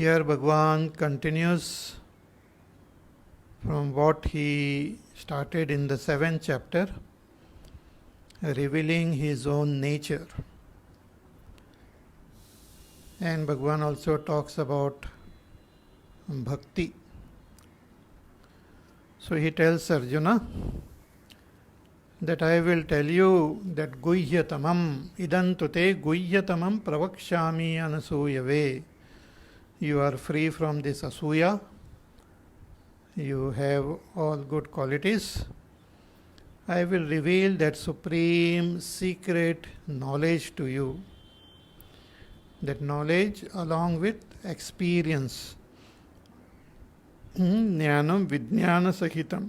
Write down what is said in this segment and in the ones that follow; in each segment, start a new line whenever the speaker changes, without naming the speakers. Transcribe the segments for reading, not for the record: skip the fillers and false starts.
Here Bhagwan continues from what he started in the 7th chapter, revealing his own nature. And Bhagwan also talks about bhakti. So he tells Arjuna that I will tell you that guhyatamam idantute guhyatamam pravakshami anasuyave. You are free from this asuya. You have all good qualities. I will reveal that supreme secret knowledge to you. That knowledge along with experience. Jnanam vijnana sahitam.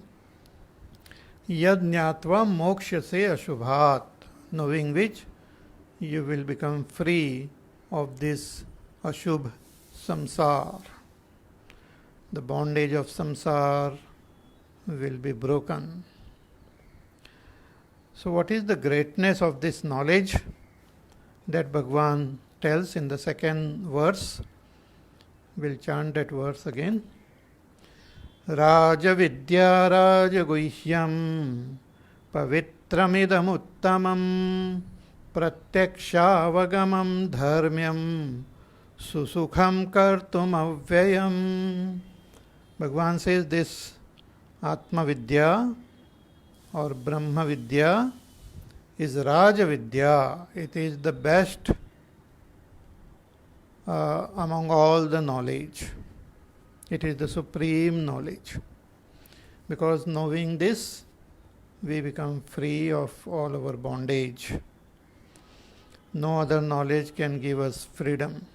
Yad jnatva mokshase ashubhat. Knowing which you will become free of this ashubh samsar. The bondage of samsar will be broken. So what is the greatness of this knowledge that Bhagwan tells in the second verse? We'll chant that verse again. Raja Vidya Raja Guhyam Pavitramidam Uttamam Pratyakshaavagamam Dharmyam Susukham Kartum Avyayam. Bhagwan says this Atma Vidya or Brahma Vidya is Raja Vidya. It is the best among all the knowledge. It is the supreme knowledge. Because knowing this, we become free of all our bondage. No other knowledge can give us freedom.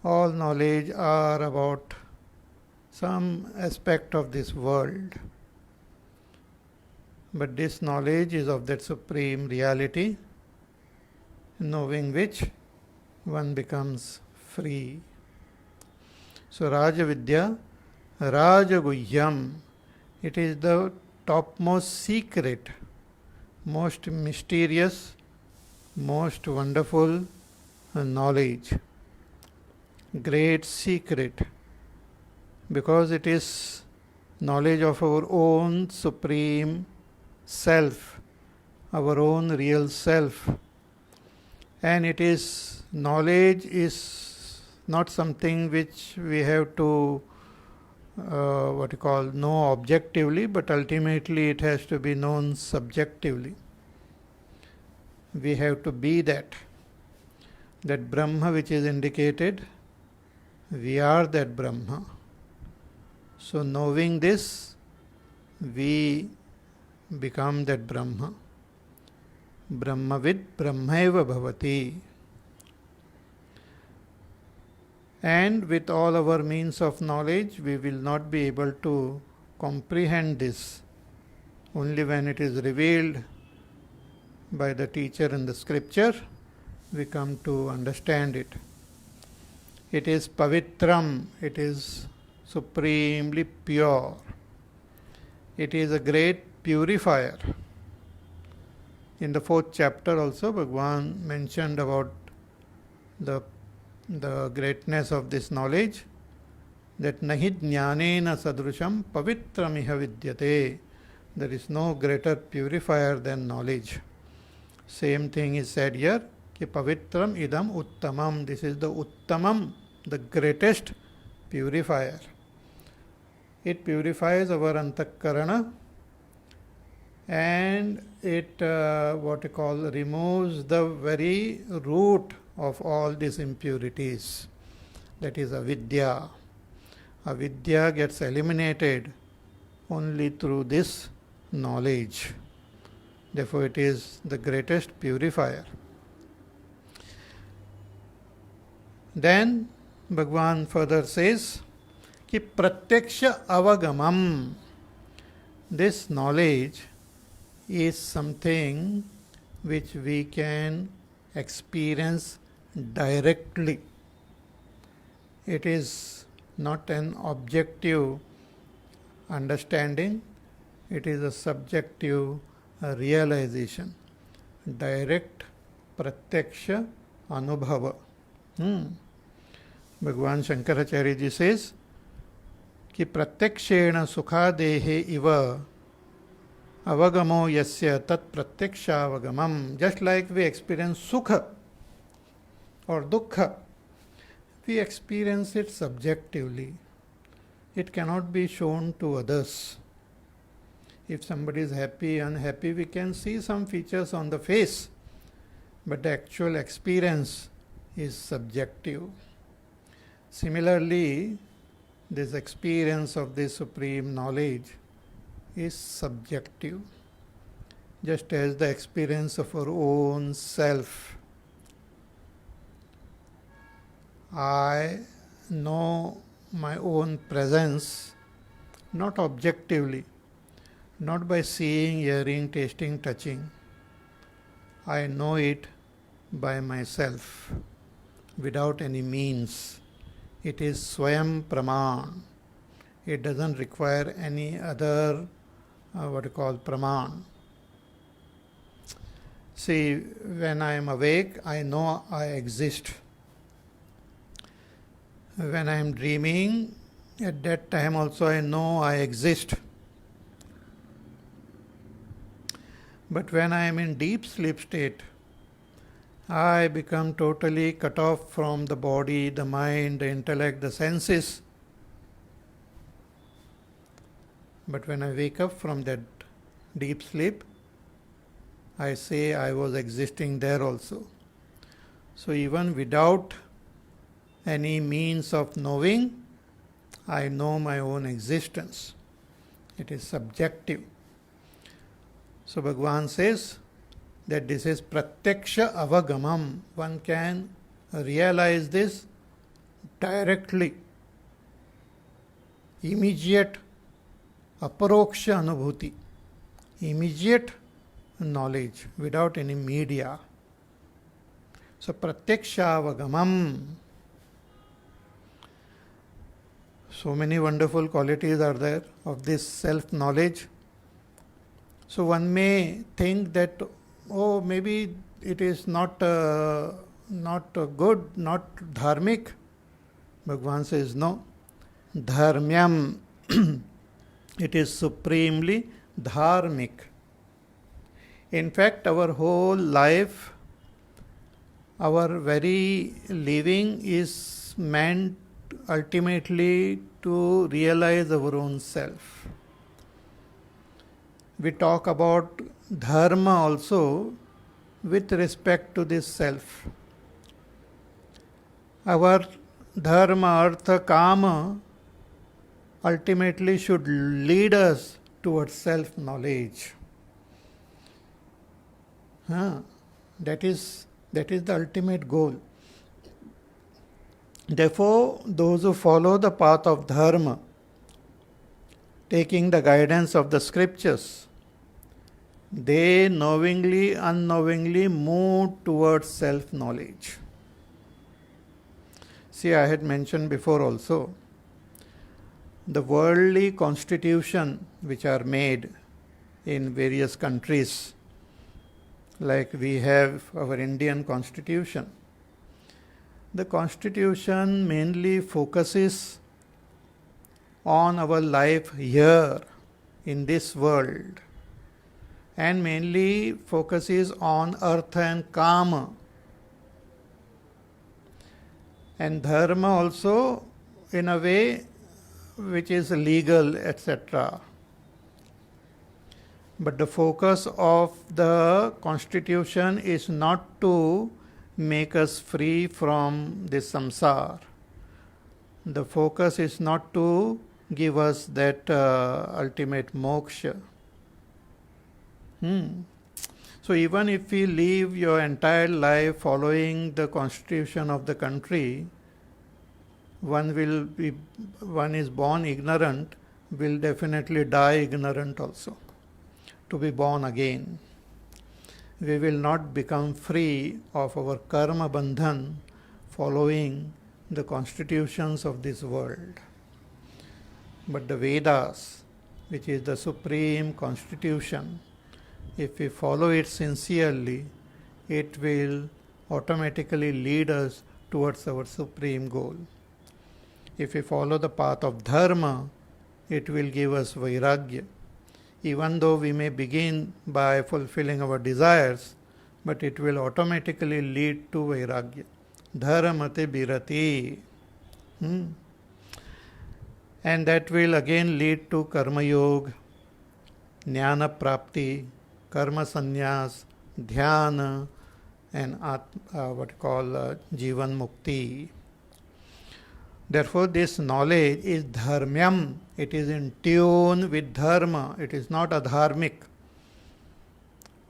All knowledge are about some aspect of this world. But this knowledge is of that supreme reality, knowing which one becomes free. So Raja Vidya, Raja Guhyam, it is the topmost secret, most mysterious, most wonderful knowledge. Great secret, because it is knowledge of our own supreme self, our own real self. And it is, knowledge is not something which we have to know objectively, but ultimately it has to be known subjectively. We have to be that Brahma which is indicated. We are that Brahma. So knowing this, we become that Brahma. Brahmavid Brahmaiva Bhavati. And with all our means of knowledge, we will not be able to comprehend this. Only when it is revealed by the teacher in the scripture, we come to understand it. It is pavitram, it is supremely pure. It is a great purifier. In the 4th chapter also, Bhagwan mentioned about the greatness of this knowledge, that nahi jnanena sadrusham pavitramiha vidyate. There is no greater purifier than knowledge. Same thing is said here, ki pavitram idam uttamam. This is the uttamam, the greatest purifier. It purifies our antakarana and it removes the very root of all these impurities. That is avidya. Avidya gets eliminated only through this knowledge. Therefore it is the greatest purifier. Then Bhagwan further says कि प्रत्यक्ष avagamam. This knowledge is something which we can experience directly. It is not an objective understanding, it is a subjective realization. Direct pratyaksha anubhava. भगवान Shankaracharya ji says कि प्रत्यक्षेण सुखादेहे इव avagamo yasya tat pratyakshaavagamam. Just like we experience sukha or dukkha, we experience it subjectively. It cannot be shown to others. If somebody is happy, unhappy, we can see some features on the face, but the actual experience is subjective. Similarly, this experience of the supreme knowledge is subjective, just as the experience of our own self. I know my own presence not objectively, not by seeing, hearing, tasting, touching. I know it by myself, without any means. It is Swayam Praman. It doesn't require any other what you call praman. See, when I am awake, I know I exist. When I am dreaming, at that time also I know I exist. But when I am in deep sleep state, I become totally cut off from the body, the mind, the intellect, the senses. But when I wake up from that deep sleep, I say I was existing there also. So even without any means of knowing, I know my own existence. It is subjective. So Bhagavan says that this is pratyaksha avagamam. One can realize this directly, immediate aparoksha anubhuti, immediate knowledge without any media. So pratyaksha-avagamam. So many wonderful qualities are there of this self-knowledge. So one may think that, oh, maybe it is not good, not dharmic. Bhagavan says no. Dharmyam. It is supremely dharmic. In fact, our whole life, our very living is meant ultimately to realize our own self. We talk about dharma also with respect to this self. Our dharma, artha, kama ultimately should lead us towards self-knowledge. That is the ultimate goal. Therefore, those who follow the path of dharma, taking the guidance of the scriptures, they knowingly, unknowingly move towards self-knowledge. See, I had mentioned before also, the worldly constitution which are made in various countries, like we have our Indian constitution. The constitution mainly focuses on our life here in this world and mainly focuses on artha and kama. And dharma also in a way which is legal, etc. But the focus of the constitution is not to make us free from this samsara. The focus is not to give us that ultimate moksha. So even if we live your entire life following the constitution of the country, one is born ignorant, will definitely die ignorant also, to be born again. We will not become free of our karma bandhan following the constitutions of this world. But the Vedas, which is the supreme constitution, if we follow it sincerely, it will automatically lead us towards our supreme goal. If we follow the path of dharma, it will give us vairagya. Even though we may begin by fulfilling our desires, but it will automatically lead to vairagya. Dharamate birati. And that will again lead to karma yoga, jnana prapti, karma sannyas, dhyana, and what we call jivan mukti. Therefore, this knowledge is dharmyam. It is in tune with dharma. It is not adharmic.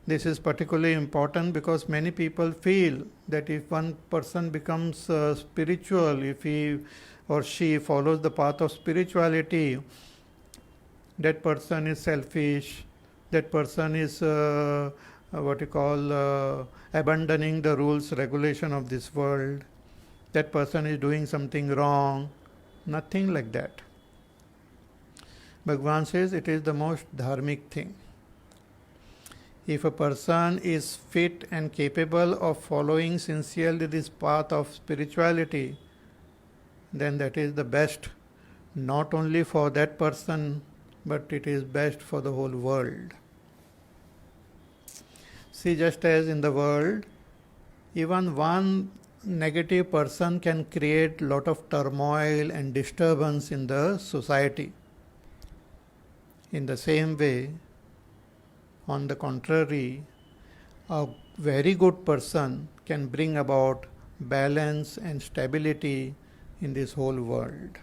This is particularly important because many people feel that if one person becomes spiritual, if he or she follows the path of spirituality, that person is selfish, that person is what you call abandoning the rules, regulation of this world, that person is doing something wrong. Nothing like that. Bhagavan says it is the most dharmic thing. If a person is fit and capable of following sincerely this path of spirituality, then that is the best, not only for that person, but it is best for the whole world. See, just as in the world, even one negative person can create a lot of turmoil and disturbance in the society. In the same way, on the contrary, a very good person can bring about balance and stability in this whole world.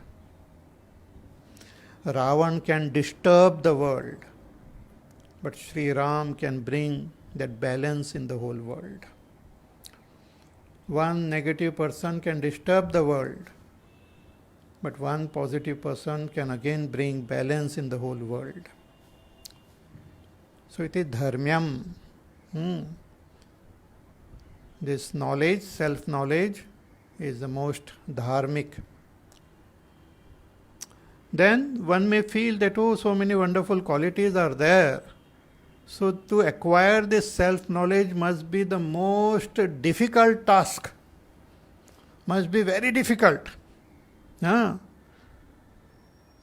Ravan can disturb the world, but Sri Ram can bring that balance in the whole world. One negative person can disturb the world, but one positive person can again bring balance in the whole world. So it is dharmyam. This knowledge, self-knowledge, is the most dharmic. Then one may feel that, oh, so many wonderful qualities are there. So to acquire this self-knowledge must be the most difficult task. Must be very difficult.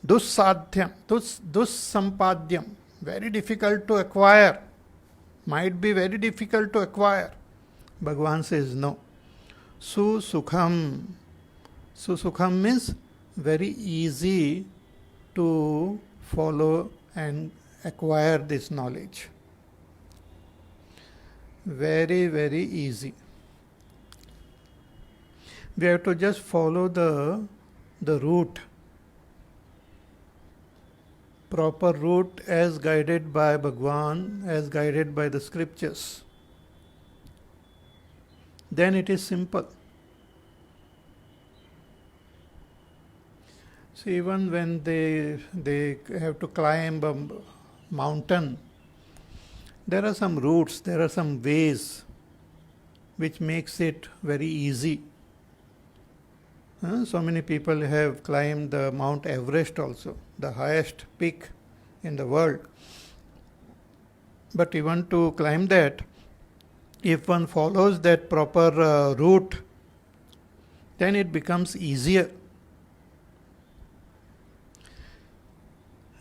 Dussadhyam, dussampadhyam. Very difficult to acquire. Might be very difficult to acquire. Bhagavan says no. Susukham. Susukham means very easy to follow and acquire this knowledge. Very, very easy. We have to just follow the route. Proper route as guided by Bhagavan, as guided by the scriptures. Then it is simple. So even when they have to climb a mountain, there are some routes, there are some ways which makes it very easy. So many people have climbed the Mount Everest also, the highest peak in the world. But even to climb that, if one follows that proper route, then it becomes easier.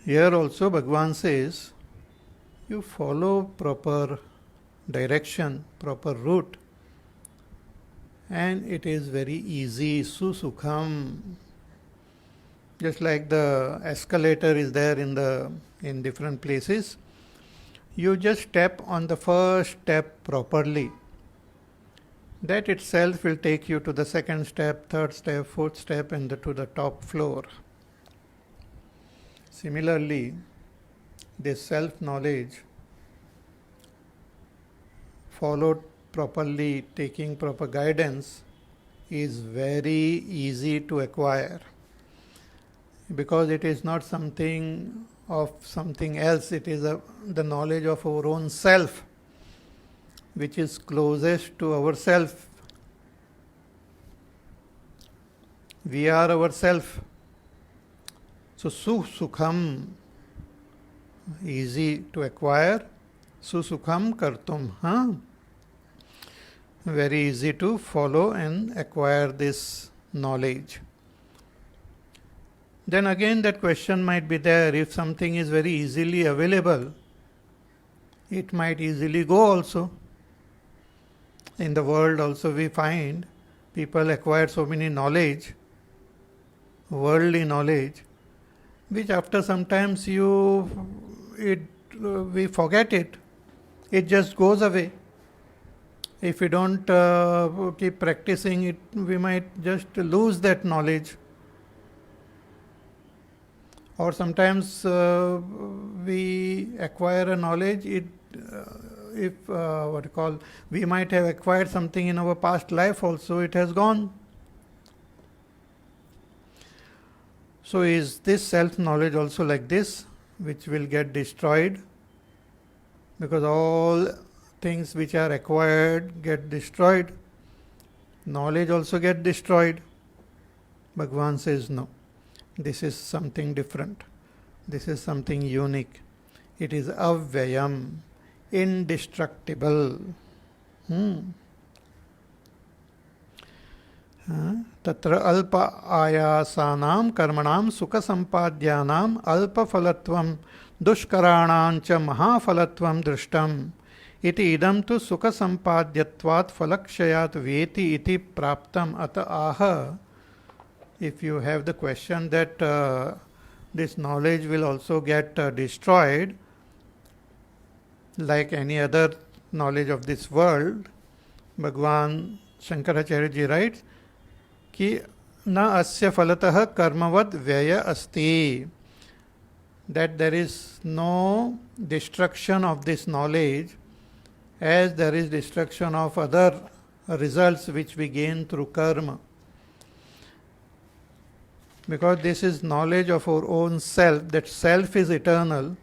Here also Bhagavan says, you follow proper direction, proper route, and it is very easy. Susukham. Just like the escalator is there in different places, you just step on the first step properly. That itself will take you to the second step, third step, fourth step, and to the top floor. Similarly, this self-knowledge followed properly, taking proper guidance, is very easy to acquire, because it is not something of something else. It is the knowledge of our own self, which is closest to ourself. We are ourself. So sukham, easy to acquire. Susukham kartum. Very easy to follow and acquire this knowledge. then again that question might be there. If something is very easily available, it might easily go also. In the world also we find people acquire so many knowledge, worldly knowledge, which after sometimes we forget it. It just goes away. If we don't keep practicing it, we might just lose that knowledge. Or sometimes we acquire a knowledge. We might have acquired something in our past life also. It has gone. So is this self-knowledge also like this, which will get destroyed? Because all things which are acquired get destroyed. Knowledge also get destroyed. Bhagavan says no. This is something different. This is something unique. It is avyayam, indestructible. Tatra alpa ayasanam karmanam sukha sampadyanam alpa falatvam dushkaranam cha mahafalatvam drishtam iti idam tu sukha sampadyatvat falakshayat veti iti praptam ata aha. If you have the question that this knowledge will also get destroyed like any other knowledge of this world, Bhagwan Shankaracharya ji writes कि न अस्य फलतः कर्मवद व्यय अस्ति, that there is no destruction of this knowledge as there is destruction of other results which we gain through karma. Because this is knowledge of our own self, that self is eternal,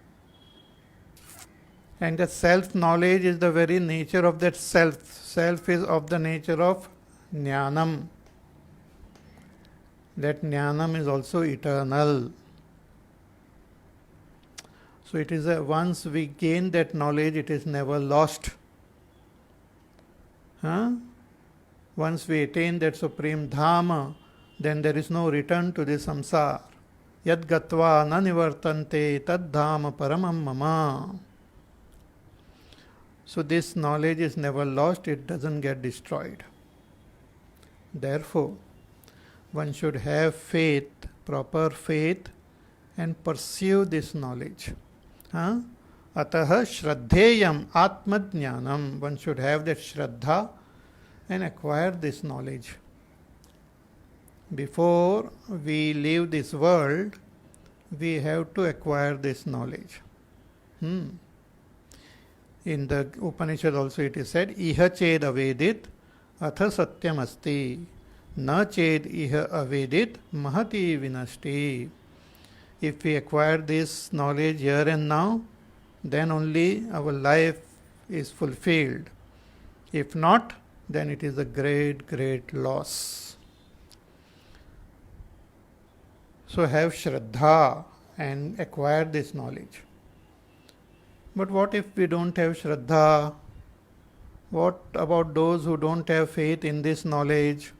and that self-knowledge is the very nature of that self. Self is of the nature of jnanam. That jnanam is also eternal. So it is once we gain that knowledge, it is never lost. Once we attain that supreme dhama, then there is no return to this samsara. Yad gatva na nivartante tad dhama paramam mama. So this knowledge is never lost, it doesn't get destroyed. Therefore, one should have faith, proper faith, and pursue this knowledge. Ataha shraddheyam atmajnanam. One should have that shraddha and acquire this knowledge. Before we leave this world, we have to acquire this knowledge. In the Upanishad also it is said, Iha ched avedit atha satyam asti. Na ched iha avedit mahati vinashti. If we acquire this knowledge here and now, then only our life is fulfilled. If not, then it is a great, great loss. So have Shraddha and acquire this knowledge. But what if we don't have Shraddha? What about those who don't have faith in this knowledge?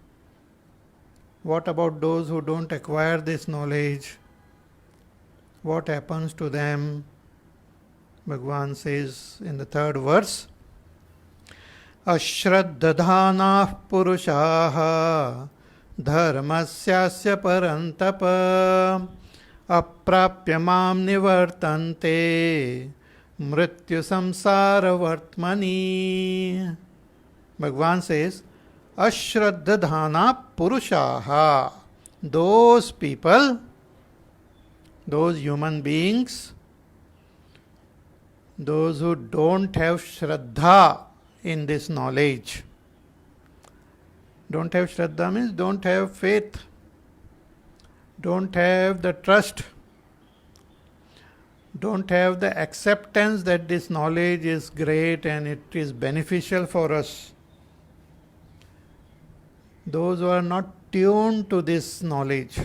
What about those who don't acquire this knowledge? What happens to them? Bhagavan says in the third verse, Ashraddadhanah purushaha dharmasyasya parantapa aprapya mam nivartante mrityu samsara vartmani. Bhagavan says, Ashraddadhana purushaha. Those people, those human beings, those who don't have Shraddha in this knowledge. Don't have Shraddha means don't have faith, don't have the trust, don't have the acceptance that this knowledge is great and it is beneficial for us. Those who are not tuned to this knowledge,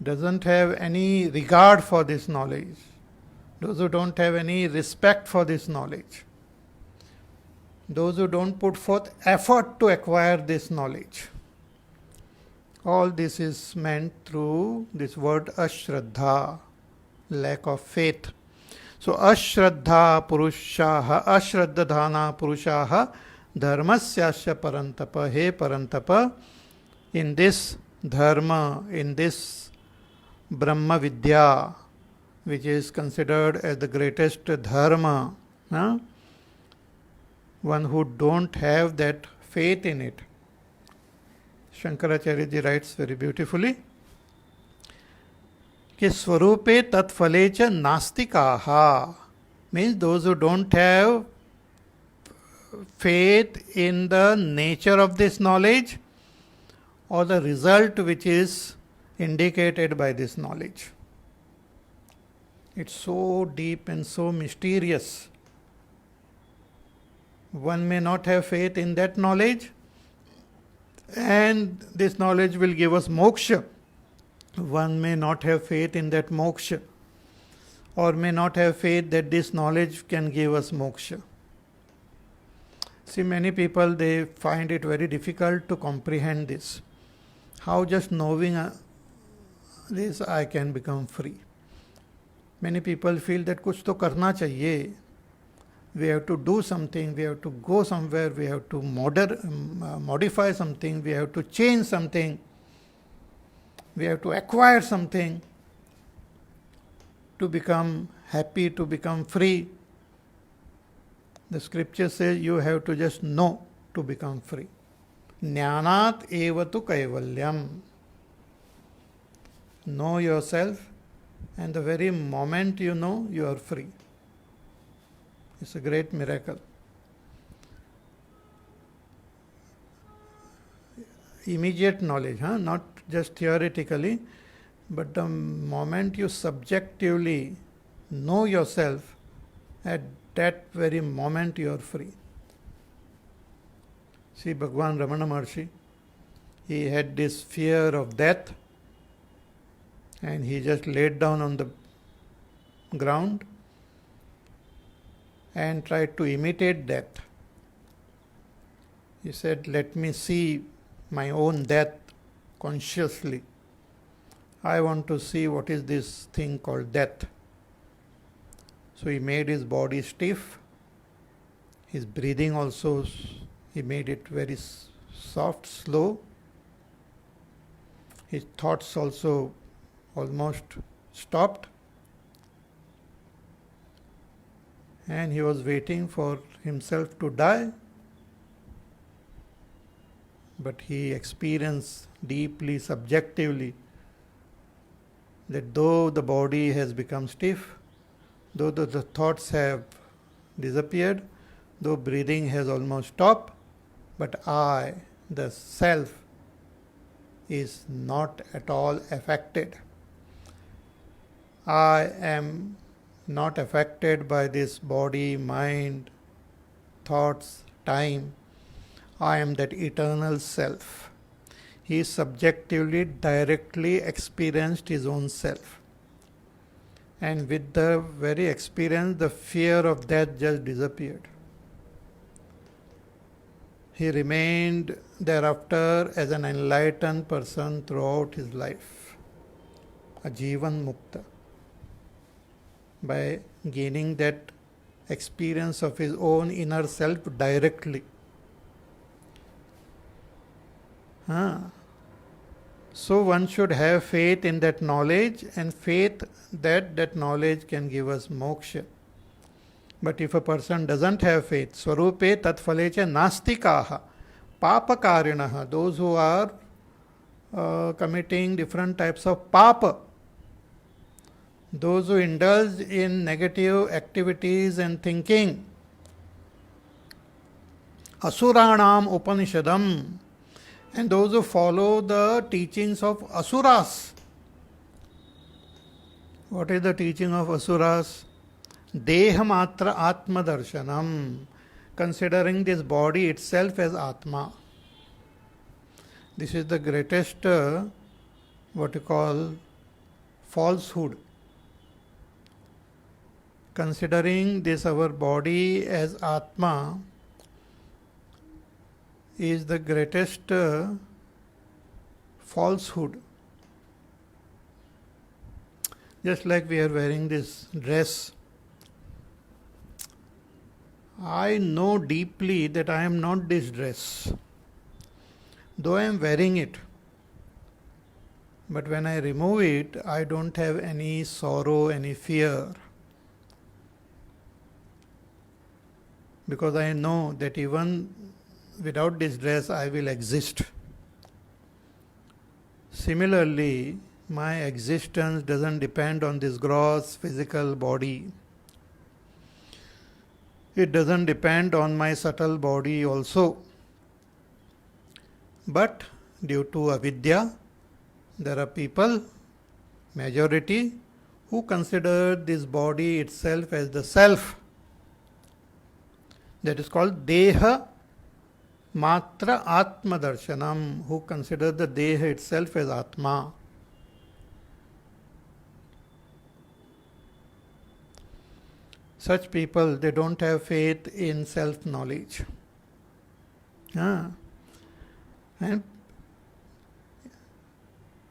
doesn't have any regard for this knowledge, those who don't have any respect for this knowledge, those who don't put forth effort to acquire this knowledge, All this is meant through this word ashraddha, lack of faith. So ashraddha purushaha, ashraddhana purushaha dharmasyasya parantapa. He parantapa, in this dharma, in this Brahma Vidya, which is considered as the greatest dharma, one who don't have that faith in it. Shankaracharya ji writes very beautifully कि स्वरूपे तत्फले च नास्तिकाः, means those who don't have faith in the nature of this knowledge or the result which is indicated by this knowledge. It's so deep and so mysterious. One may not have faith in that knowledge, and this knowledge will give us moksha. One may not have faith in that moksha, or may not have faith that this knowledge can give us moksha. See, many people, they find it very difficult to comprehend this. How just knowing this I can become free. Many people feel that kuch to karna chahiye. We have to do something, we have to go somewhere, we have to modify something, we have to change something, we have to acquire something to become happy, to become free. The scripture says you have to just know to become free. Jnanat evatu kaivalyam. Know yourself, and the very moment you know, you are free. It's a great miracle. Immediate knowledge, not just theoretically, but the moment you subjectively know yourself, at that very moment you are free. See, Bhagwan Ramana Maharshi, he had this fear of death, and he just laid down on the ground and tried to imitate death. He said, let me see my own death consciously. I want to see what is this thing called death. So he made his body stiff. His breathing also, he made it very soft, slow. His thoughts also almost stopped. And he was waiting for himself to die. But he experienced deeply, subjectively, that though the body has become stiff, though the thoughts have disappeared, though breathing has almost stopped, but I, the self, is not at all affected. I am not affected by this body, mind, thoughts, time. I am that eternal self. He subjectively, directly experienced his own self. And with the very experience, the fear of death just disappeared. He remained thereafter as an enlightened person throughout his life, a Jivan Mukta, by gaining that experience of his own inner self directly. So one should have faith in that knowledge, and faith that that knowledge can give us moksha. But if a person doesn't have faith, swarupe tatphalecha nastikaha, papakarinaha, those who are committing different types of papa, those who indulge in negative activities and thinking, asuranam upanishadam, and those who follow the teachings of asuras. What is the teaching of asuras? Dehamatra atma darshanam, considering this body itself as atma. This is the greatest what you call falsehood. Considering this our body as atma is the greatest falsehood. Just like we are wearing this dress, I know deeply that I am not this dress, though I am wearing it. But when I remove it, I don't have any sorrow, any fear. Because I know that even without this dress, I will exist. Similarly, my existence doesn't depend on this gross physical body. It doesn't depend on my subtle body also. But due to avidya, there are people, majority, who consider this body itself as the self. That is called Deha Matra Atma Darshanam, who consider the Deha itself as Atma. Such people, they don't have faith in self-knowledge. And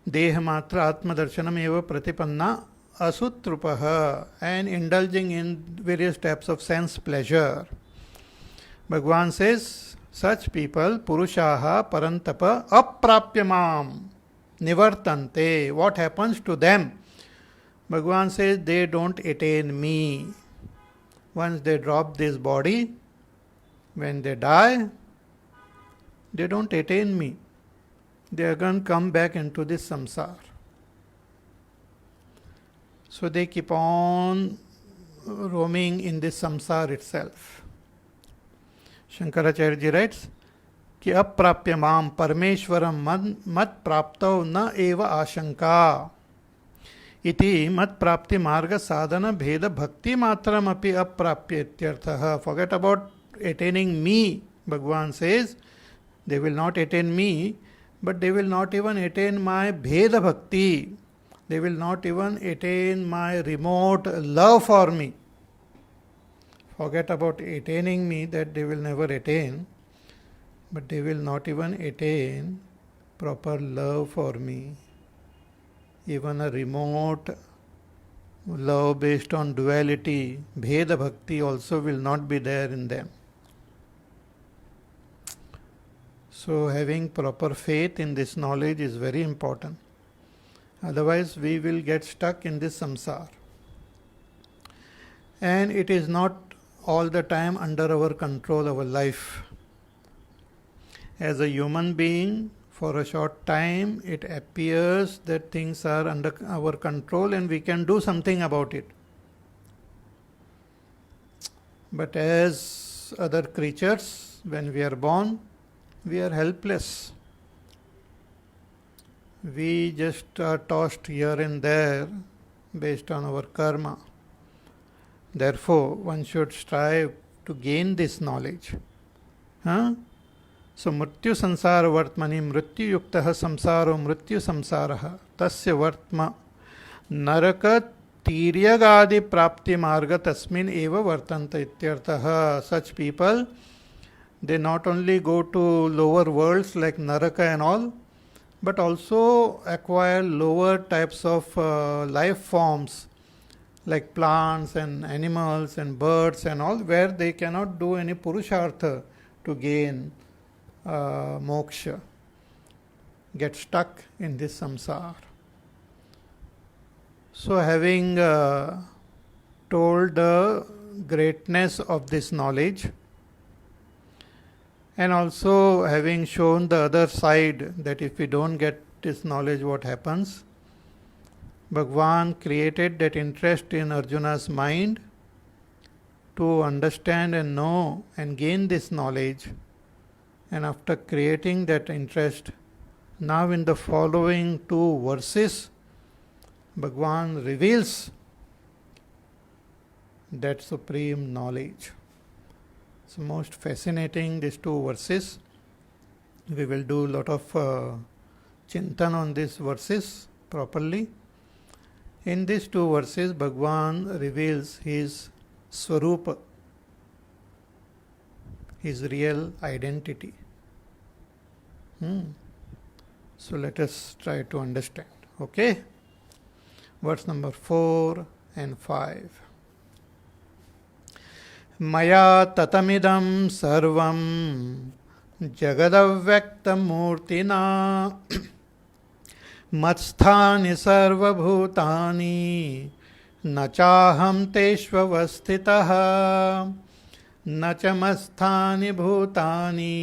Dehamatra Atmadarshanam eva pratipanna asutrupaha, and indulging in various types of sense pleasure. Bhagavan says, such people, Purushaha Parantapa Aprapyamam Nivartante. What happens to them? Bhagavan says, they don't attain me. Once they drop this body, when they die, they don't attain me. They are going to come back into this samsara. So they keep on roaming in this samsara itself. Shankaracharya ji writes कि अप्राप्य माम परमेश्वरम मत प्राप्तो न एव आशंका इति मत प्राप्ति मार्ग साधन भेद भक्ति मात्रम अपि अप्राप्य इत्यर्थः. Forget about attaining me. Bhagavan says they will not attain me, but they will not even attain my bheda bhakti. They will not even attain my remote love for me. Forget about attaining me, that they will never attain, but they will not even attain proper love for me. Even a remote love based on duality, bheda bhakti also will not be there in them. So having proper faith in this knowledge is very important. Otherwise we will get stuck in this samsara. And it is not all the time under our control, our life. As a human being, for a short time, it appears that things are under our control and we can do something about it. But as other creatures, when we are born, we are helpless. We just are tossed here and there based on our karma. Therefore, one should strive to gain this knowledge. So, mrityu sansara vartmani mrityu yuktaha samsaro mrityu samsaraha tasya vartma naraka tiryagadi prapti marga tasmin eva vartanta ityartaha. Such people, they not only go to lower worlds like Naraka and all, but also acquire lower types of life forms like plants and animals and birds and all, where they cannot do any purushartha to gain moksha, get stuck in this samsara. So having told the greatness of this knowledge, and also having shown the other side, that if we don't get this knowledge, what happens? Bhagavan created that interest in Arjuna's mind to understand and know and gain this knowledge. And after creating that interest, now in the following two verses, Bhagavan reveals that supreme knowledge. It's most fascinating, these two verses. We will do a lot of chintan on these verses properly. In these two verses, Bhagavan reveals his swarupa, his real identity. So let us try to understand. Okay? Verse number 4 and 5. Maya tatamidam sarvam jagadavyaktamurtina मत्स्थानि सर्वभूतानि न चाहं तेष्वस्थितः न च मत्स्थानि भूतानि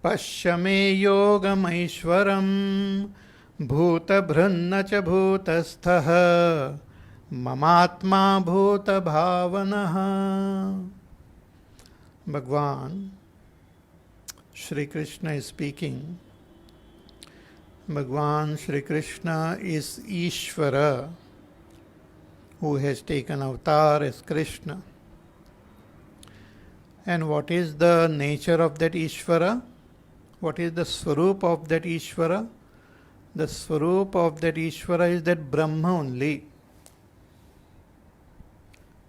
पश्य मे योगमैश्वरम् भूतभृन्न च भूतस्थः ममात्मा भूतभावनः. Bhagwan Shri Krishna is speaking. Bhagwan Shri Krishna is Ishvara, who has taken avatar as Krishna. And what is the nature of that Ishvara? What is the Swarup of that Ishvara? The Swarup of that Ishvara is that Brahma only.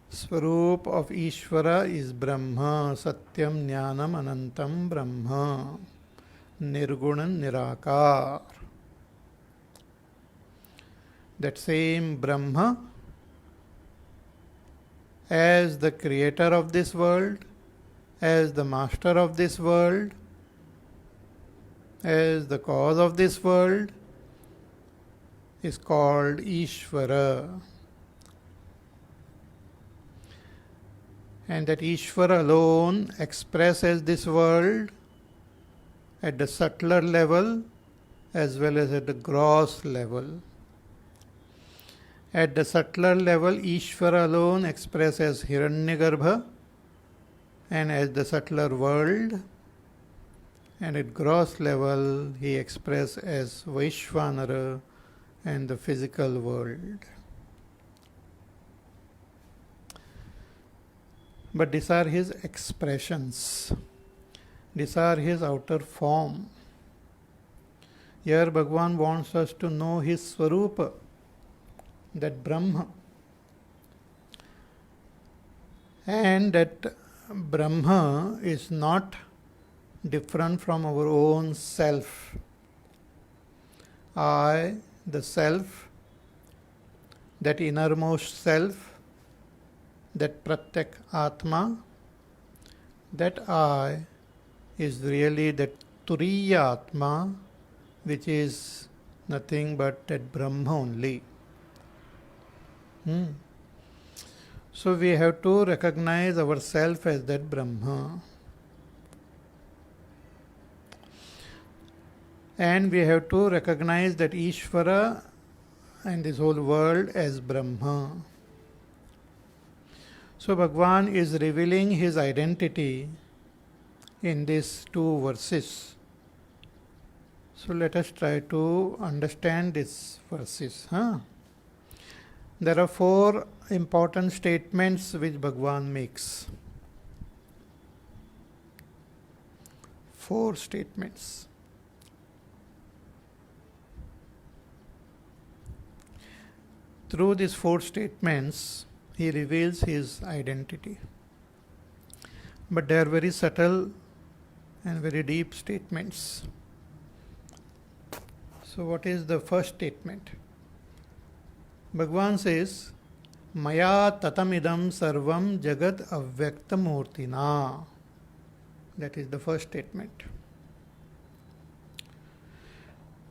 Swarup of Ishvara is Brahma, Satyam Jnanam Anantam Brahma, Nirgunan Nirakar. That same Brahma, as the creator of this world, as the master of this world, as the cause of this world, is called Ishvara. And that Ishvara alone expresses this world at the subtler level as well as at the gross level. At the subtler level, Ishvara alone expresses Hiranyagarbha and as the subtler world, and at gross level he expresses as Vaishvanara and the physical world. But these are his expressions. These are his outer form. Here Bhagavan wants us to know his Swarupa, that Brahma. And that Brahma is not different from our own self. I, the self, that innermost self, that Pratyak Atma, that I is really that Turiya Atma, which is nothing but that Brahma only. So we have to recognize ourselves as that Brahma. And we have to recognize that Ishvara and this whole world as Brahma. So Bhagavan is revealing his identity in these two verses. So let us try to understand these verses. There are four important statements which Bhagavan makes. Four statements. Through these four statements, he reveals his identity. But they are very subtle and very deep statements. So what is the first statement? Bhagavan says, Maya tatamidam sarvam jagat avyakta murtina. That is the first statement.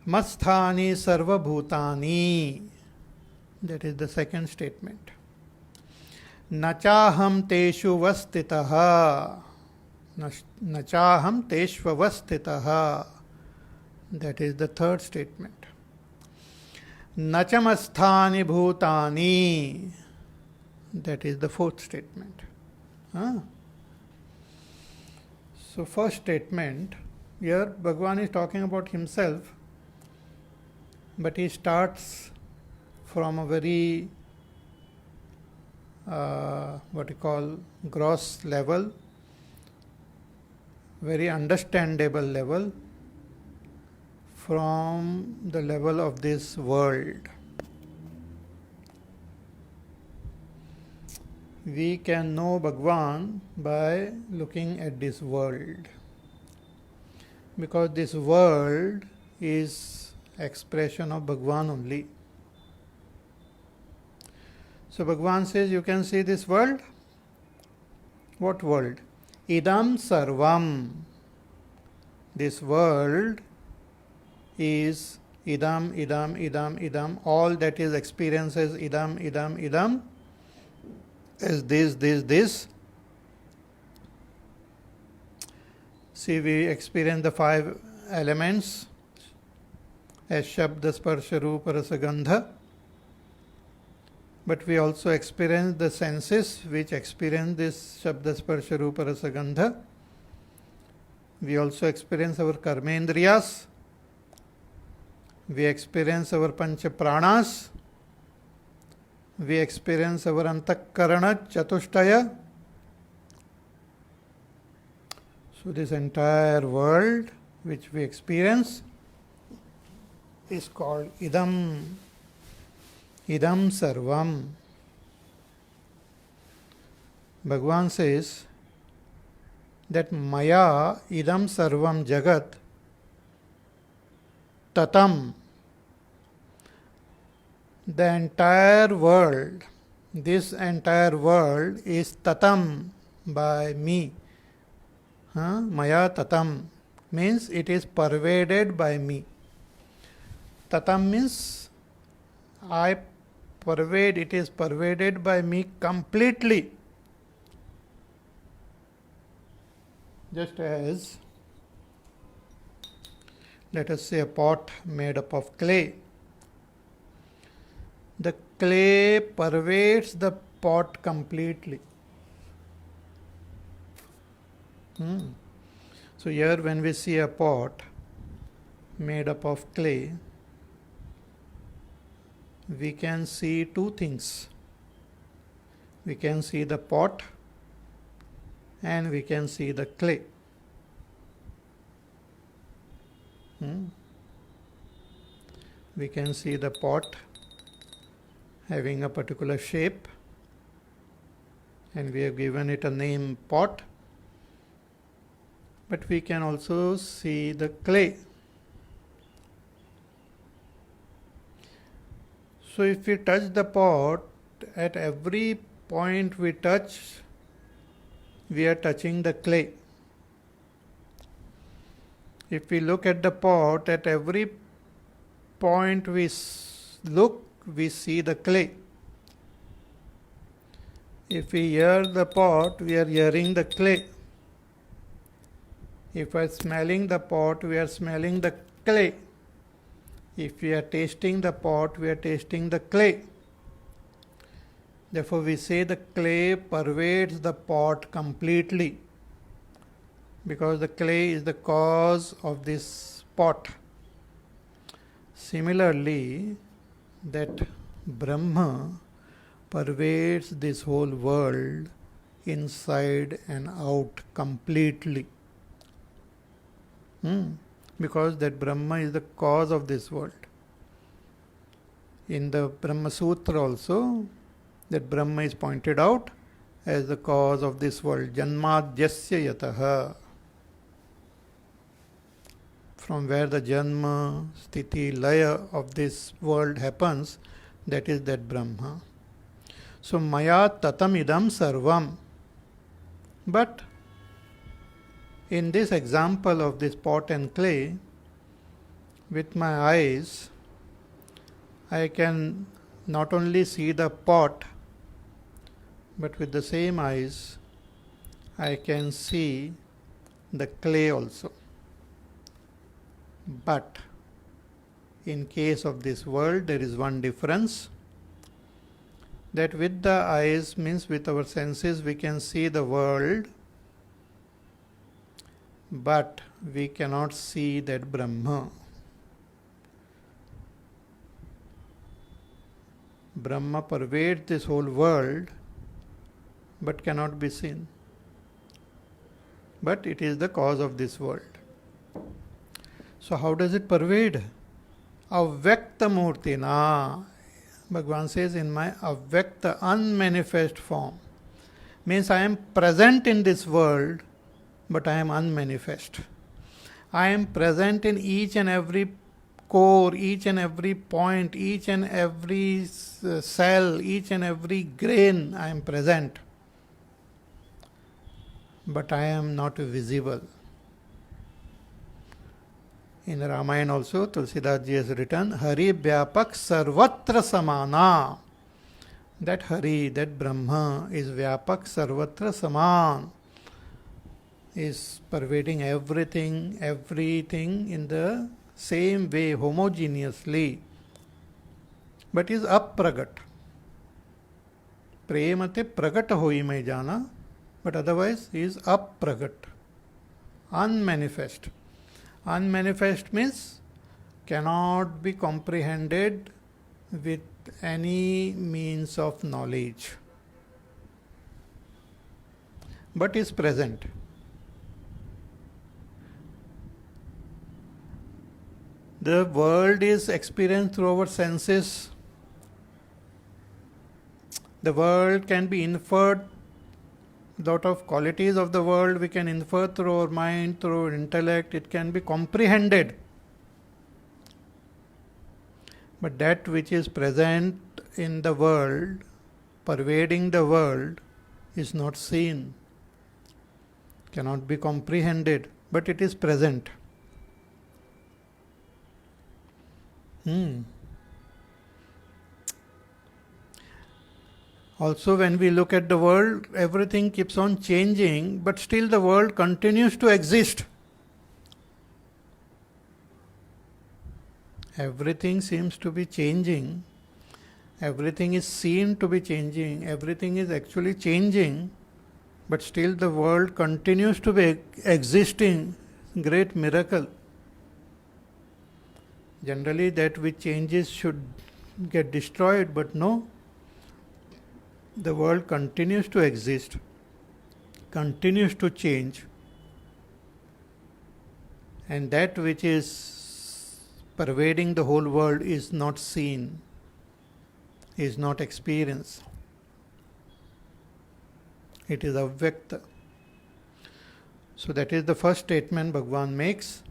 Masthani sarva bhutani. That is the second statement. Nachaham teshu vastitaha. Nachaham teshva vastitaha. That is the third statement. Nachamasthani bhutani. That is the fourth statement. So first statement, here Bhagavan is talking about himself, but he starts from a very gross level, very understandable level, from the level of this world. We can know Bhagavan by looking at this world, because this world is expression of Bhagwan only. So Bhagwan says, you can see this world. What world? Idam sarvam. This world is idam, idam, idam, idam. All that is experienced as idam, idam, idam. As this. See, we experience the 5 elements as Shabda, Sparsha, Rupa, Rasa, Gandha. But we also experience the senses which experience this Shabda, Sparsha, Rupa, Rasa, Gandha. We also experience our Karmendriyas. We experience our Pancha Pranas. We experience our Antakarana, Chatushtaya. So this entire world which we experience is called Idam. Idam Sarvam. Bhagavan says that Maya Idam Sarvam Jagat Tatam. The entire world, this entire world is Tatam by me. Maya Tatam means it is pervaded by me. Tatam means I pervade, it is pervaded by me completely. Just as, let us say, a pot made up of clay. The clay pervades the pot completely. So here when we see a pot made up of clay, we can see 2 things. We can see the pot and we can see the clay. We can see the pot having a particular shape and we have given it a name pot. But we can also see the clay. So if we touch the pot, at every point we touch, we are touching the clay. If we look at the pot, at every point we look, we see the clay. If we hear the pot, we are hearing the clay. If we are smelling the pot, we are smelling the clay. If we are tasting the pot, we are tasting the clay. Therefore, we say the clay pervades the pot completely because the clay is the cause of this pot. Similarly, that Brahma pervades this whole world inside and out completely. Because that Brahma is the cause of this world. In the Brahma Sutra also, that Brahma is pointed out as the cause of this world. Janmadhyasya yataha. From where the Janma, Sthiti, Laya of this world happens, that is that Brahma. So Maya Tatam Idam Sarvam. But in this example of this pot and clay, with my eyes, I can not only see the pot, but with the same eyes, I can see the clay also. But in case of this world, there is one difference, that with the eyes, means with our senses, we can see the world, but we cannot see that Brahma. Brahma pervades this whole world, but cannot be seen. But it is the cause of this world. So how does it pervade? Avyakta murtina. Bhagavan says, in my avyakta, unmanifest form. Means I am present in this world, but I am unmanifest. I am present in each and every core, each and every point, each and every cell, each and every grain I am present. But I am not visible. In Ramayana also, Tulsidas ji has written, Hari Vyapak Sarvatra Samana. That Hari, that Brahma is Vyapak Sarvatra Saman, is pervading everything in the same way, homogeneously, but is apragat. Premate pragat hoi mai jana, but otherwise is apragat, unmanifest. Unmanifest means cannot be comprehended with any means of knowledge, but is present. The world is experienced through our senses. The world can be inferred. Lot of qualities of the world we can infer through our mind, through our intellect. It can be comprehended. But that which is present in the world, pervading the world, is not seen, cannot be comprehended, but it is present. Also, when we look at the world, everything keeps on changing, but still the world continues to exist. Everything seems to be changing. Everything is seen to be changing. Everything is actually changing, but still the world continues to be existing. Great miracle. Generally, that which changes should get destroyed, but no. The world continues to exist, continues to change, and that which is pervading the whole world is not seen, is not experienced. It is avyakta. So that is the first statement Bhagavan makes,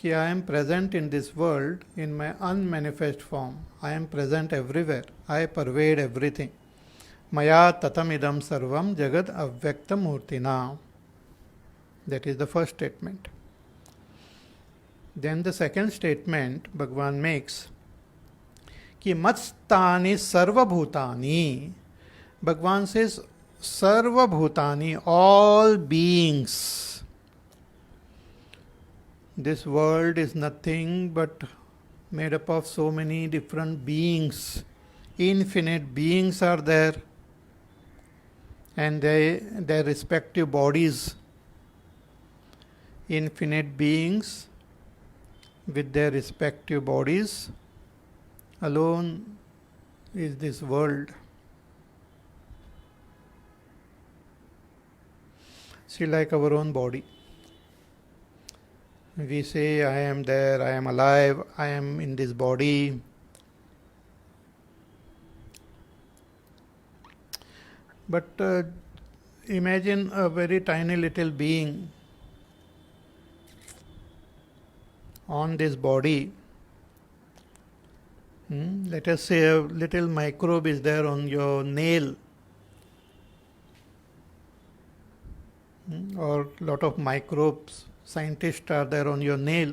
कि I am present in this world in my unmanifest form. I am present everywhere. I pervade everything. Maya tatam idam sarvam jagad avyakta murtina. That is the first statement. Then the second statement Bhagavan makes, कि मत्स्थानि sarvabhutani. Bhagavan says, sarvabhutani, all beings. This world is nothing but made up of so many different beings. Infinite beings are there, and their respective bodies. Infinite beings with their respective bodies alone is this world. See, like our own body. We say, I am there, I am alive, I am in this body. But imagine a very tiny little being on this body. Let us say a little microbe is there on your nail, or lot of microbes, scientists are there on your nail.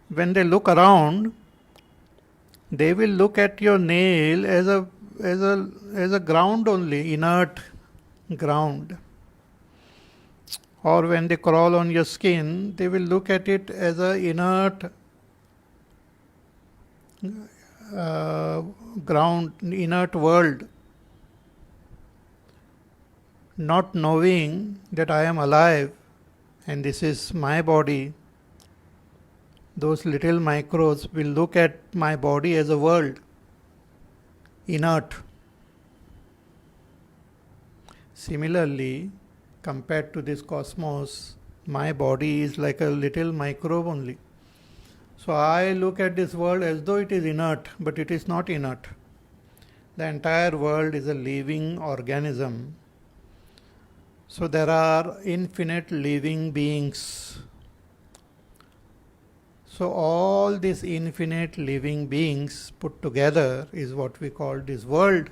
When they look around, they will look at your nail as a ground only, inert ground. Or when they crawl on your skin, they will look at it as a inert ground, inert world, not knowing that I am alive and this is my body. Those little microbes will look at my body as a world, inert. Similarly, compared to this cosmos, my body is like a little microbe only. So I look at this world as though it is inert, but it is not inert. The entire world is a living organism. So there are infinite living beings. So all these infinite living beings put together is what we call this world.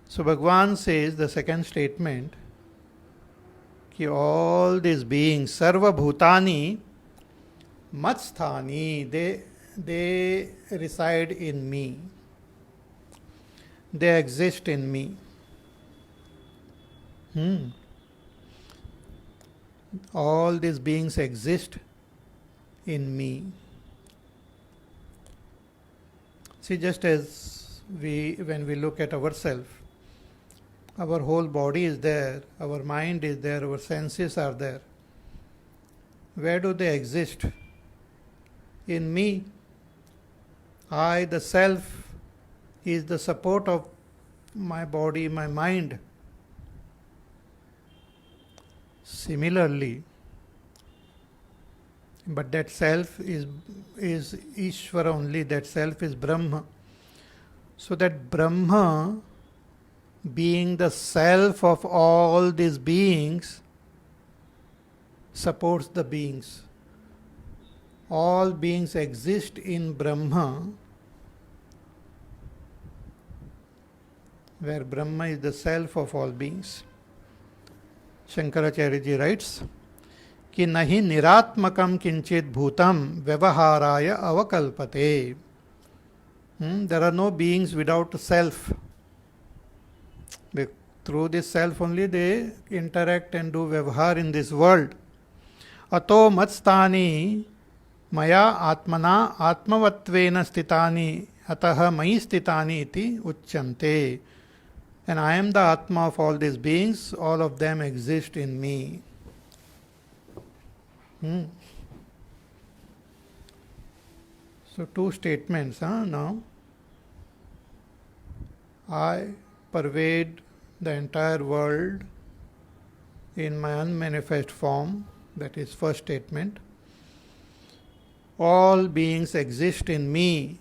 So Bhagwan says, the second statement, कि all these beings, sarva bhutani matsthani, they reside in me. They exist in me. All these beings exist in me. See, just as when we look at ourselves, our whole body is there, our mind is there, our senses are there. Where do they exist? In me. I, the self, is the support of my body, my mind. Similarly, but that self is Ishvara only, that self is Brahma. So that Brahma, being the self of all these beings, supports the beings. All beings exist in Brahma, where Brahma is the self of all beings. Shankaracharya ji writes कि नहीं निरात्मकम किंचित भूतम व्यवहाराय अवकल्पते. There are no beings without self. Through this self only they interact and do vyavahar in this world. Ato matstani maya atmana atmavattvena stitani ataha mai stitani iti uchyante. And I am the Atma of all these beings, all of them exist in me. So two statements now. I pervade the entire world in my unmanifest form, that is first statement. All beings exist in me,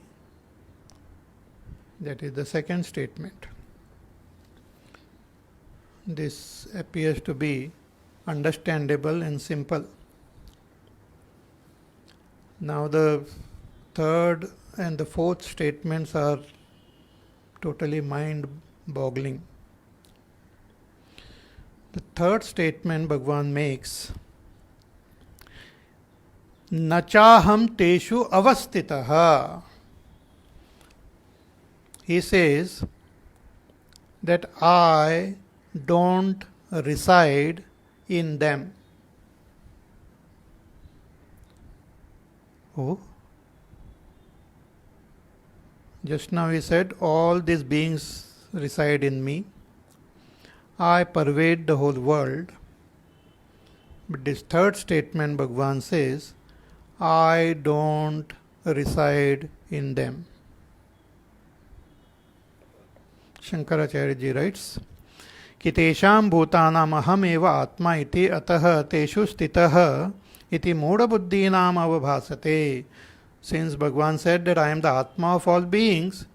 that is the second statement. This appears to be understandable and simple. Now the third and the fourth statements are totally mind-boggling. The third statement Bhagwan makes, nachaham teshu avastitaha. He says that I don't reside in them. Oh, just now he said all these beings reside in me. I pervade the whole world. But this third statement Bhagwan says, I don't reside in them. Shankaracharya ji writes, कि तेषां भूतानाम् अहमेव आत्मा इति अतः तेषु स्थितः इति मूढ़बुद्धीनाम् अवभासते. Since Bhagwan said that I am the Atma of all beings,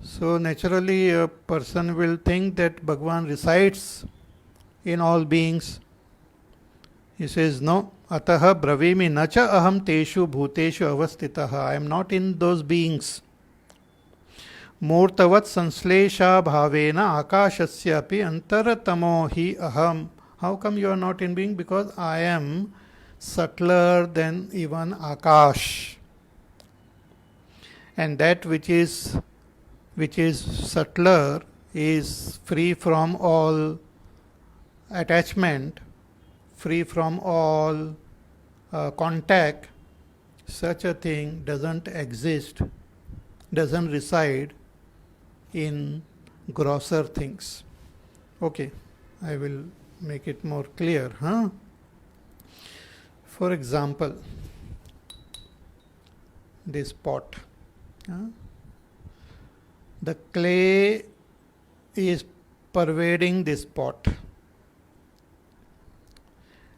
so naturally a person will think that Bhagwan resides in all beings. He says, no, ataha bravimi nacha aham teshu bhuteshu avastitaha. I am not in those beings. Murtavat sanslesha bhavena akashasya api antaratamo hi aham. How come you are not in being? Because I am subtler than even Akash. And that which is subtler is free from all attachment, free from all contact. Such a thing doesn't exist, doesn't reside in grosser things. Okay, I will make it more clear. For example, this pot. The clay is pervading this pot,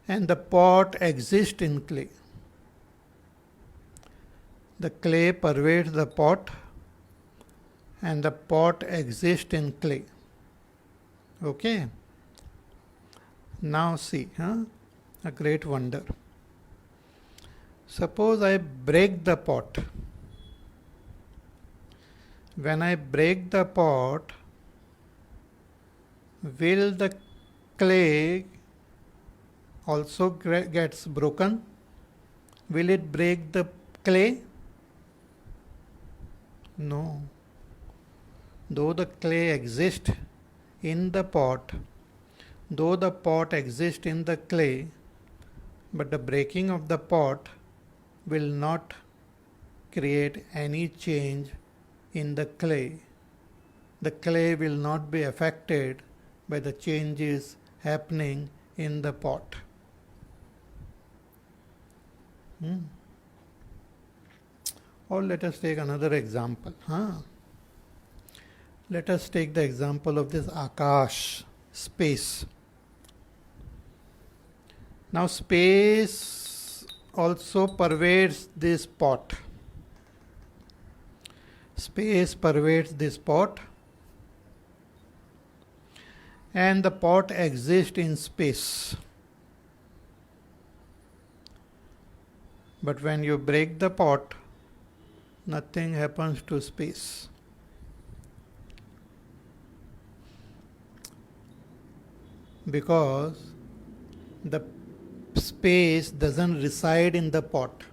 and the pot exists in clay. The clay pervades the pot, and the pot exists in clay. Okay? Now see, a great wonder. Suppose I break the pot. When I break the pot, will the clay also gets broken? Will it break the clay? No. Though the clay exists in the pot, though the pot exists in the clay, but the breaking of the pot will not create any change in the clay. The clay will not be affected by the changes happening in the pot. Or let us take another example. Let us take the example of this Akash, space. Now space also pervades this pot. Space pervades this pot, and the pot exists in space. But when you break the pot, nothing happens to space. Because the space doesn't reside in the pot.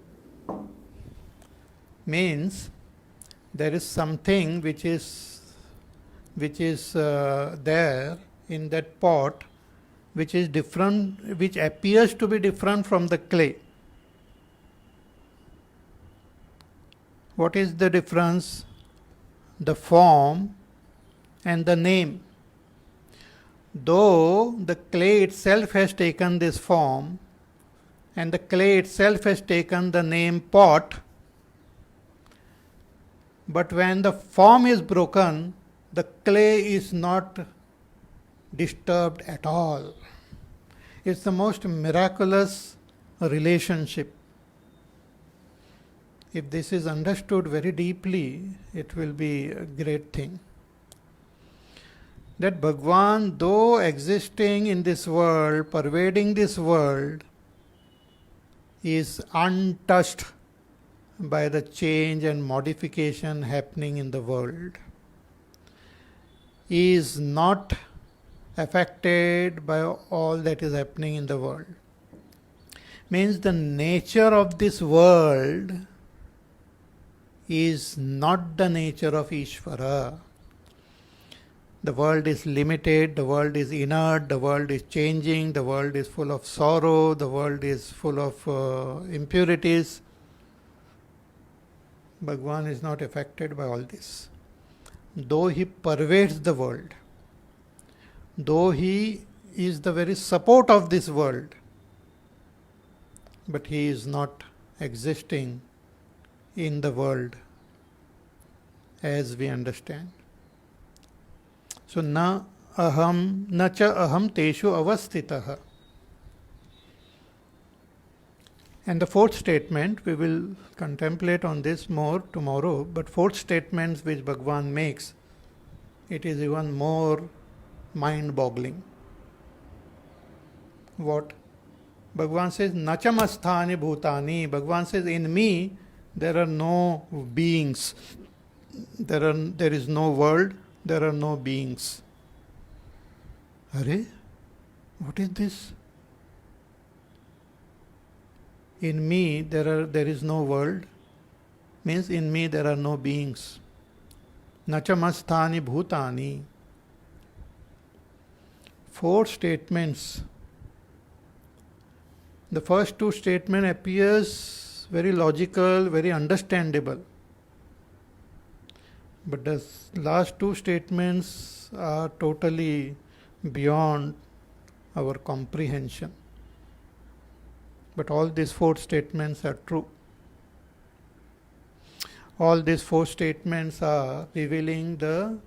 Means there is something which is there in that pot which is different, which appears to be different from the clay. What is the difference? The form and the name. Though the clay itself has taken this form and the clay itself has taken the name pot, but when the form is broken, the clay is not disturbed at all. It's the most miraculous relationship. If this is understood very deeply, it will be a great thing. That Bhagwan, though existing in this world, pervading this world, is untouched by the change and modification happening in the world. He is not affected by all that is happening in the world. Means the nature of this world is not the nature of Ishvara. The world is limited, the world is inert, the world is changing, the world is full of sorrow, the world is full of impurities. Bhagwan is not affected by all this. Though he pervades the world, though he is the very support of this world, but he is not existing in the world as we understand. So, na cha aham teshu avastitah. And the fourth statement, we will contemplate on this more tomorrow, but fourth statement which Bhagwan makes, it is even more mind-boggling. What? Bhagwan says, Nachamasthani bhutani. Bhagwan says, in me there are no beings. There is no world, there are no beings. Arey, what is this? In me there is no world, means in me there are no beings. Nachamasthani bhutani. Four statements. The first two statements appears very logical, very understandable. But the last two statements are totally beyond our comprehension. But all these four statements are true. All these four statements are revealing the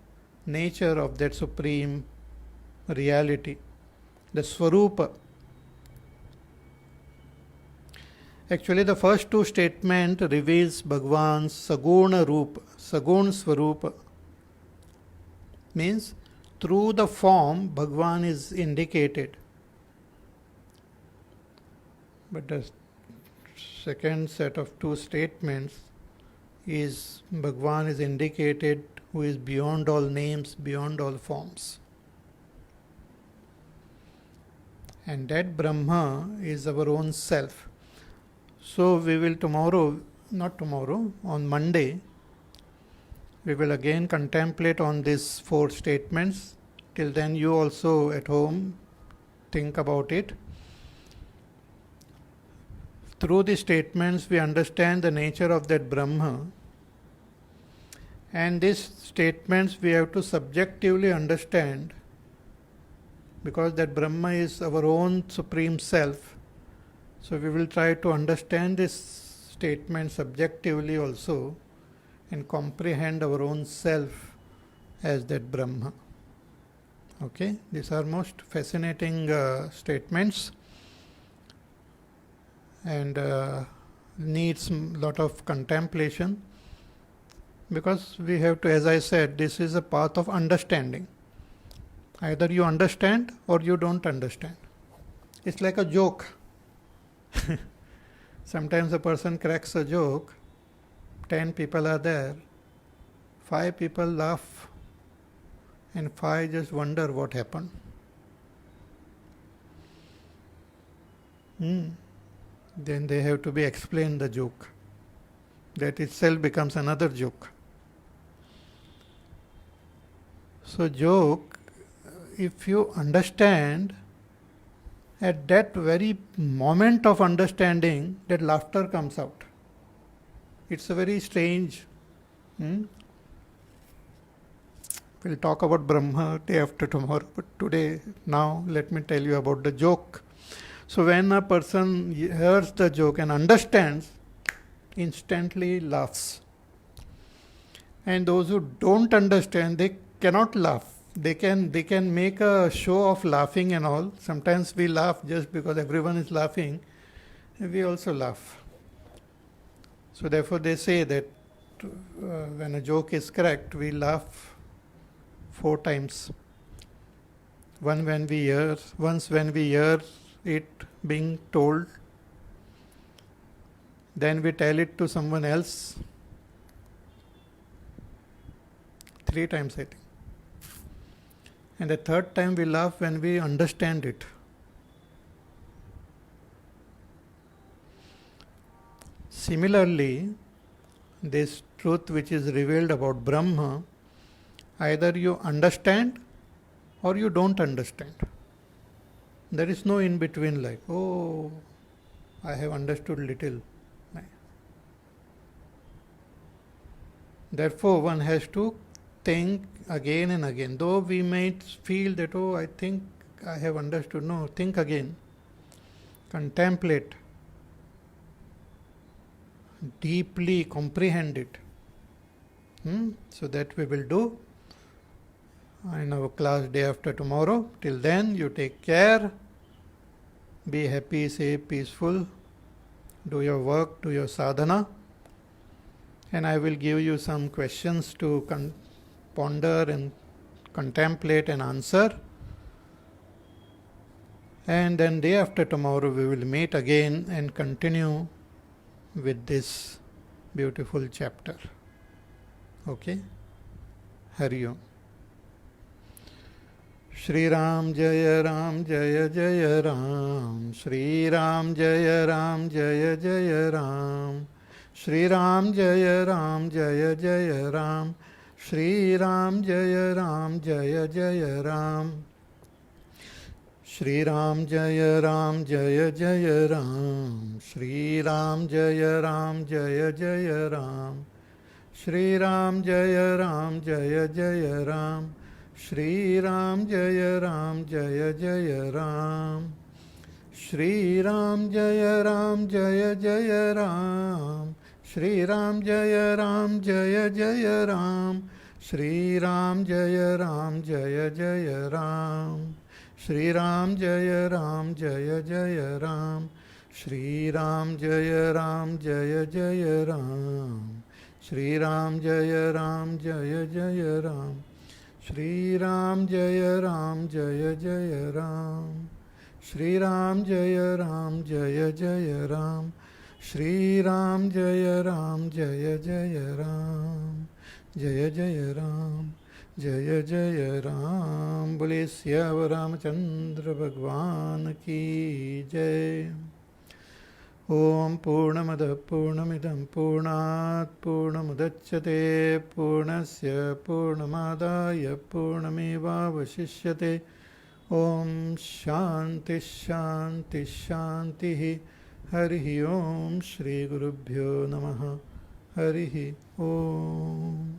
nature of that supreme reality, the Swarupa. Actually, the first two statements reveals Bhagwan's Saguna Rupa, Sagun Swarupa. Means through the form Bhagwan is indicated. But the second set of two statements is Bhagwan is indicated who is beyond all names, beyond all forms. And that Brahma is our own self. So we will on Monday, we will again contemplate on these four statements. Till then, you also at home think about it. Through the statements, we understand the nature of that Brahma. And these statements we have to subjectively understand, because that Brahma is our own supreme self. So we will try to understand this statement subjectively also and comprehend our own self as that Brahma. Okay, these are most fascinating statements and needs a lot of contemplation, because we have to, as I said, this is a path of understanding. Either you understand or you don't understand. It's like a joke. Sometimes a person cracks a joke, 10 people are there, 5 people laugh, and 5 just wonder what happened. Then they have to be explained the joke. That itself becomes another joke. So joke, if you understand, at that very moment of understanding, that laughter comes out. It's a very strange. We'll talk about Brahma day after tomorrow, but today, now, let me tell you about the joke. So when a person hears the joke and understands, instantly laughs. And those who don't understand, they cannot laugh. They can make a show of laughing and all. Sometimes we laugh just because everyone is laughing. We also laugh. So therefore they say that when a joke is cracked, we laugh 4 times. Once when we hear it being told, then we tell it to someone else 3 times, I think. And the 3rd time we laugh when we understand it. Similarly, this truth which is revealed about Brahma, either you understand or you don't understand. There is no in between, like, oh, I have understood little. Therefore, one has to think again and again. Though we might feel that, oh, I think I have understood. No, think again. Contemplate. Deeply comprehend it. So that we will do in our class day after tomorrow. Till then, you take care. Be happy, safe, peaceful. Do your work, do your sadhana. And I will give you some questions to ponder and contemplate and answer. And then day after tomorrow we will meet again and continue with this beautiful chapter. Okay? Hari Om. Shri Ram Jaya Ram Jaya Jaya Ram. Shri Ram Jaya Ram Jaya Jaya Ram. Shri Ram Jaya Ram Jaya Jaya Ram. Shri Ram Jaya Ram Jaya Jaya Ram. Shri Ram Jaya Ram Jaya Jaya Ram. Shri Ram Jaya Ram Jaya Jaya Ram. Shri Ram Jaya Ram Jaya Jaya Ram. Shri Ram Jaya Ram Jaya Jaya Ram. Shri Ram Jaya Ram Jaya Jaya Ram. Shri Ram Jaya Ram Jaya Jaya Ram. Shri Ram Jaya Ram Jaya Jaya Ram. Shri Ram Jaya Ram Jaya Jaya Ram. Shri Ram Jaya Ram Jaya Jaya Ram. Shri Ram Jaya Ram Jaya Jaya Ram. Shri Ram Jaya Ram Jaya Jaya Ram. Shri Ram Jaya Ram Jaya Jaya Ram. Shriram जय राम जय जय राम जय जय राम जय जय राम। बोले सियावर रामचंद्र भगवान की जय। ओम पूर्णमदः पूर्णमिदं पूर्णात् पूर्णमुदच्यते पूर्णस्य पूर्णमादाय पूर्णमेवावशिष्यते। ओम शांति शांति शांति। हरि ओम श्री गुरुभ्यो नमः। हरि ओम।